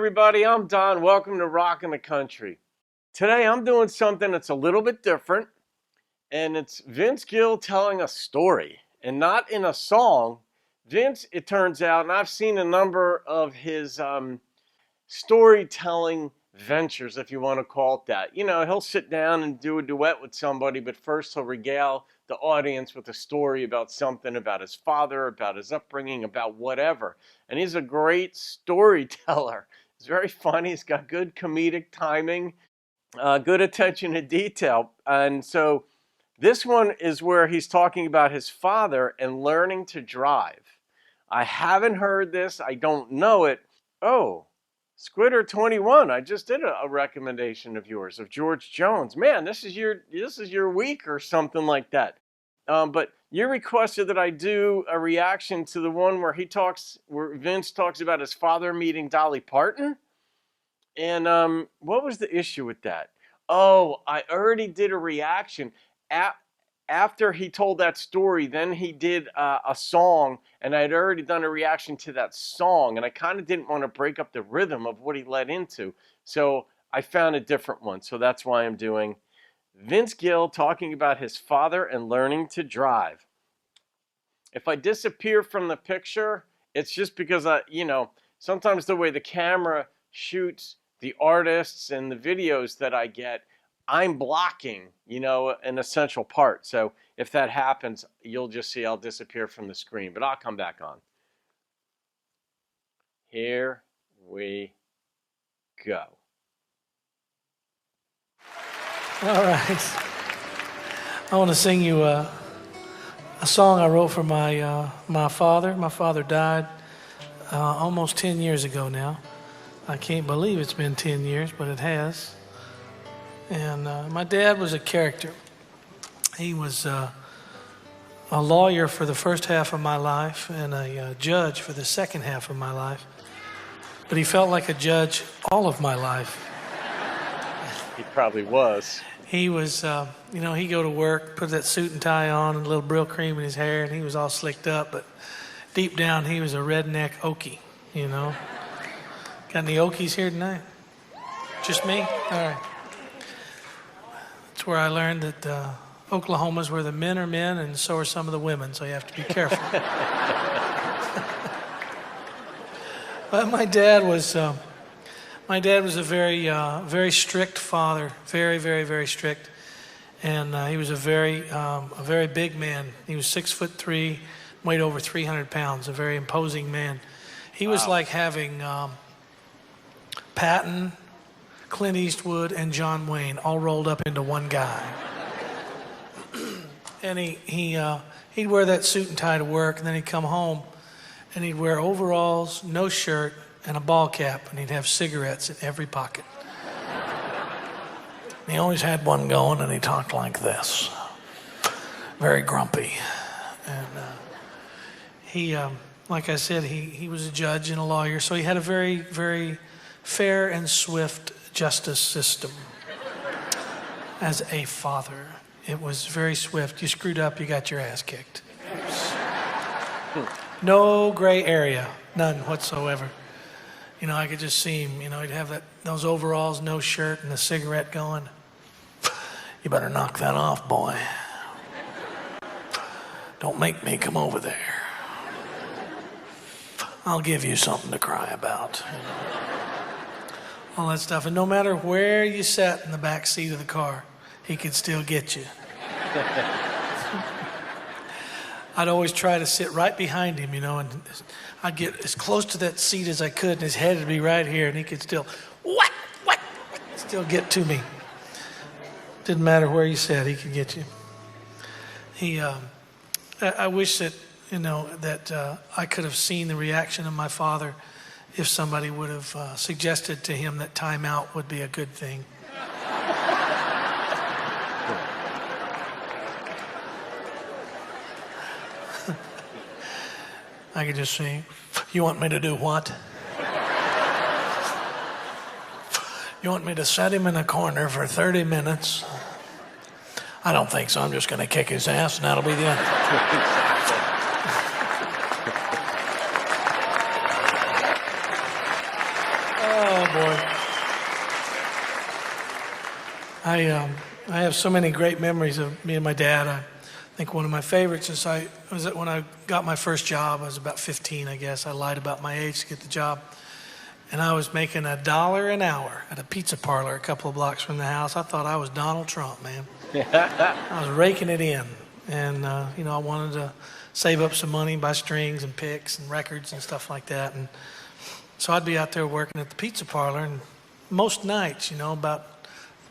everybody, I'm Don. Welcome to Rockin' the Country. Today I'm doing something that's a little bit different, and it's Vince Gill telling a story, and not in a song. Vince, it turns out, and I've seen a number of his storytelling ventures, if you want to call it that. You know, he'll sit down and do a duet with somebody, but first he'll regale the audience with a story about something, about his father, about his upbringing, about whatever. And he's a great storyteller. He's very funny. He's got good comedic timing, good attention to detail. And so this one is where he's talking about his father and learning to drive. I haven't heard this. I don't know it. Oh, Squitter 21, I just did a recommendation of yours, of George Jones. Man, this is your week or something like that. But you requested that I do a reaction to the one where Vince talks about his father meeting Dolly Parton. And what was the issue with that? Oh, I already did a reaction. After he told that story, then he did a song, and I had already done a reaction to that song, and I kind of didn't want to break up the rhythm of what he led into, so I found a different one. So that's why I'm doing Vince Gill talking about his father and learning to drive. If I disappear from the picture, it's just because sometimes the way the camera shoots the artists and the videos that I get, I'm blocking, an essential part. So if that happens, you'll just see I'll disappear from the screen, but I'll come back on. Here we go. All right. I want to sing you a song I wrote for my father. My father died almost 10 years ago now. I can't believe it's been 10 years, but it has. And my dad was a character. He was a lawyer for the first half of my life and a judge for the second half of my life. But he felt like a judge all of my life. He probably was. He was, he'd go to work, put that suit and tie on and a little Brill cream in his hair, and he was all slicked up. But deep down, he was a redneck Okie, Got any Okies here tonight? Just me? All right. That's where I learned that Oklahoma's where the men are men and so are some of the women, so you have to be careful. But my dad was a very strict father, very, very, very strict, and he was a very big man. He was 6'3", weighed over 300 pounds, a very imposing man. He was like having Patton, Clint Eastwood, and John Wayne all rolled up into one guy. And he'd wear that suit and tie to work, and then he'd come home, and he'd wear overalls, no shirt, and a ball cap, and he'd have cigarettes in every pocket. And he always had one going, and he talked like this, very grumpy. And he, like I said, he was a judge and a lawyer, so he had a very, very fair and swift justice system. As a father, it was very swift. You screwed up, you got your ass kicked. No gray area, none whatsoever. I could just see him, he'd have those overalls, no shirt, and a cigarette going. You better knock that off, boy. Don't make me come over there. I'll give you something to cry about. All that stuff. And no matter where you sat in the back seat of the car, he could still get you. I'd always try to sit right behind him, and I'd get as close to that seat as I could, and his head would be right here, and he could still, still get to me. Didn't matter where you sat, he could get you. I wish that, that I could have seen the reaction of my father if somebody would have suggested to him that time out would be a good thing. I could just say, you want me to do what? You want me to set him in a corner for 30 minutes? I don't think so. I'm just going to kick his ass, and that'll be the end. I I have so many great memories of me and my dad. I think one of my favorites is when I got my first job. I was about 15, I guess. I lied about my age to get the job, and I was making $1 an hour at a pizza parlor a couple of blocks from the house. I thought I was Donald Trump, man. I was raking it in, and I wanted to save up some money, buy strings and picks and records and stuff like that. And so I'd be out there working at the pizza parlor, and most nights, about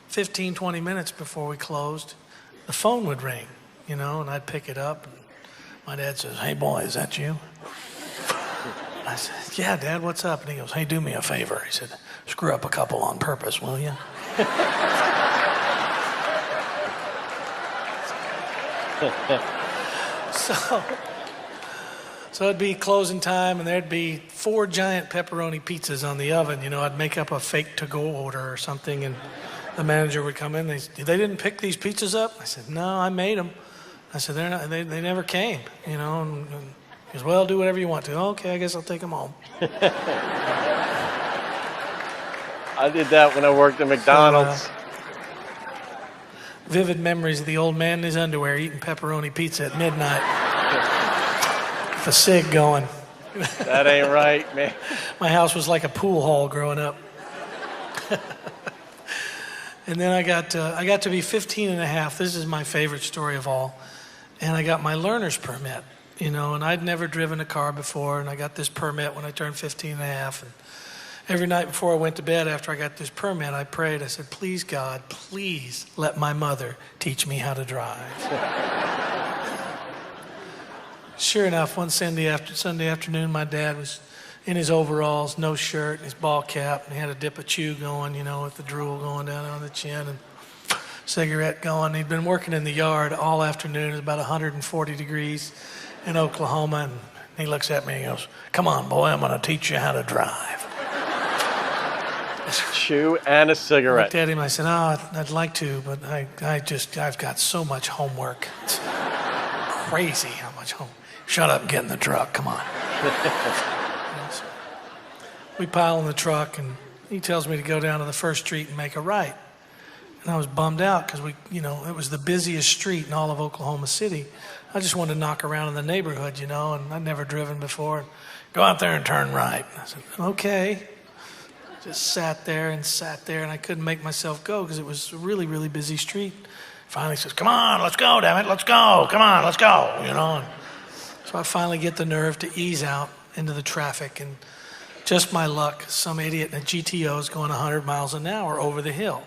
15, 20 minutes before we closed, the phone would ring, and I'd pick it up. And my dad says, "Hey, boy, is that you?" I said, "Yeah, Dad, what's up?" And he goes, "Hey, do me a favor." He said, "Screw up a couple on purpose, will you?" So it'd be closing time, and there'd be 4 giant pepperoni pizzas on the oven. I'd make up a fake to-go order or something, and the manager would come in. They didn't pick these pizzas up? I said, "No, I made them." I said, they never came, And he goes, "Well, do whatever you want to." "Okay, I guess I'll take them home." I did that when I worked at McDonald's. Vivid memories of the old man in his underwear eating pepperoni pizza at midnight. With a cig going. That ain't right, man. My house was like a pool hall growing up. And then I got to be 15 and a half. This is my favorite story of all. And I got my learner's permit, and I'd never driven a car before, and I got this permit when I turned 15 and a half. And every night before I went to bed after I got this permit, I prayed. I said, "Please, God, please let my mother teach me how to drive." Sure enough, one Sunday afternoon, my dad was in his overalls, no shirt, his ball cap, and he had a dip of chew going, with the drool going down on the chin and cigarette going. He'd been working in the yard all afternoon. It was about 140 degrees in Oklahoma, and he looks at me and goes, "Come on, boy, I'm going to teach you how to drive." Chew and a I cigarette. looked at him. I said, "Oh, I'd like to, but I've got so much homework. It's crazy how much homework. Shut up and get in the truck. Come on." We pile in the truck, and he tells me to go down to the first street and make a right. And I was bummed out because it was the busiest street in all of Oklahoma City. I just wanted to knock around in the neighborhood, and I'd never driven before. "Go out there and turn right." I said, "Okay." Just sat there, and I couldn't make myself go because it was a really, really busy street. Finally says, "Come on, let's go, damn it, let's go. Come on, let's go," And so I finally get the nerve to ease out into the traffic, and just my luck, some idiot in a GTO is going 100 miles an hour over the hill.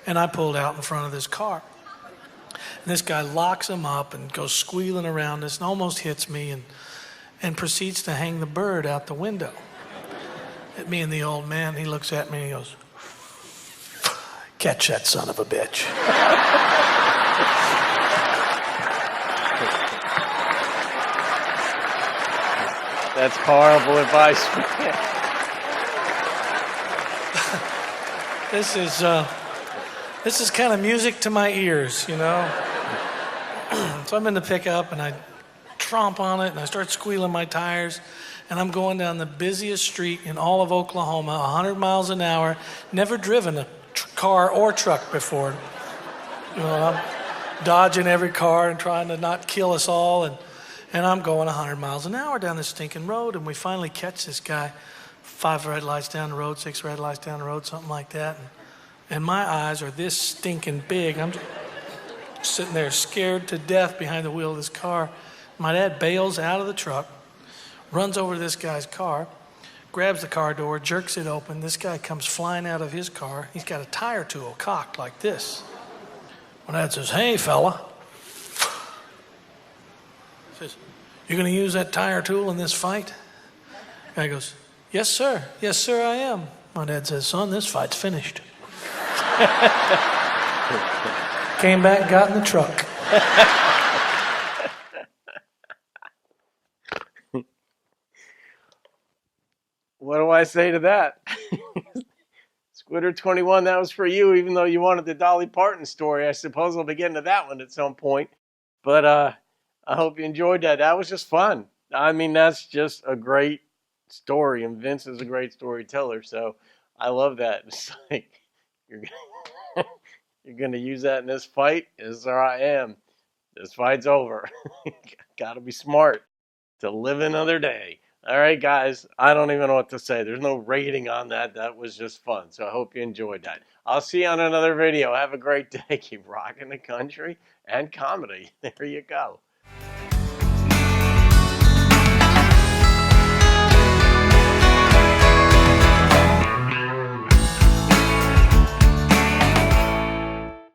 And I pulled out in front of this car. And this guy locks him up and goes squealing around us and almost hits me and proceeds to hang the bird out the window. At me and the old man, he looks at me and he goes, "Catch that son of a bitch." That's horrible advice. This is kind of music to my ears, So I'm in the pickup, and I tromp on it, and I start squealing my tires, and I'm going down the busiest street in all of Oklahoma, 100 miles an hour, never driven a car or truck before. I'm dodging every car and trying to not kill us all, and I'm going 100 miles an hour down this stinking road, and we finally catch this guy 5 red lights down the road, 6 red lights down the road, something like that. And my eyes are this stinking big. I'm just sitting there scared to death behind the wheel of this car. My dad bails out of the truck, runs over to this guy's car, grabs the car door, jerks it open. This guy comes flying out of his car. He's got a tire tool cocked like this. My dad says, "Hey, fella." He says, "You going to use that tire tool in this fight?" The guy goes, "Yes, sir. Yes, sir, I am." My dad says, "Son, this fight's finished." Came back, got in the truck. What do I say to that? Squitter 21, that was for you, even though you wanted the Dolly Parton story. I suppose I'll be getting to that one at some point. But I hope you enjoyed that. That was just fun. I mean, that's just a great story, and Vince is a great storyteller, so I love that. It's like, you're You're going to use that in this fight? Yes, sir, I am. This fight's over. Got to be smart to live another day. All right, guys. I don't even know what to say. There's no rating on that. That was just fun. So I hope you enjoyed that. I'll see you on another video. Have a great day. Keep rocking the country and comedy. There you go.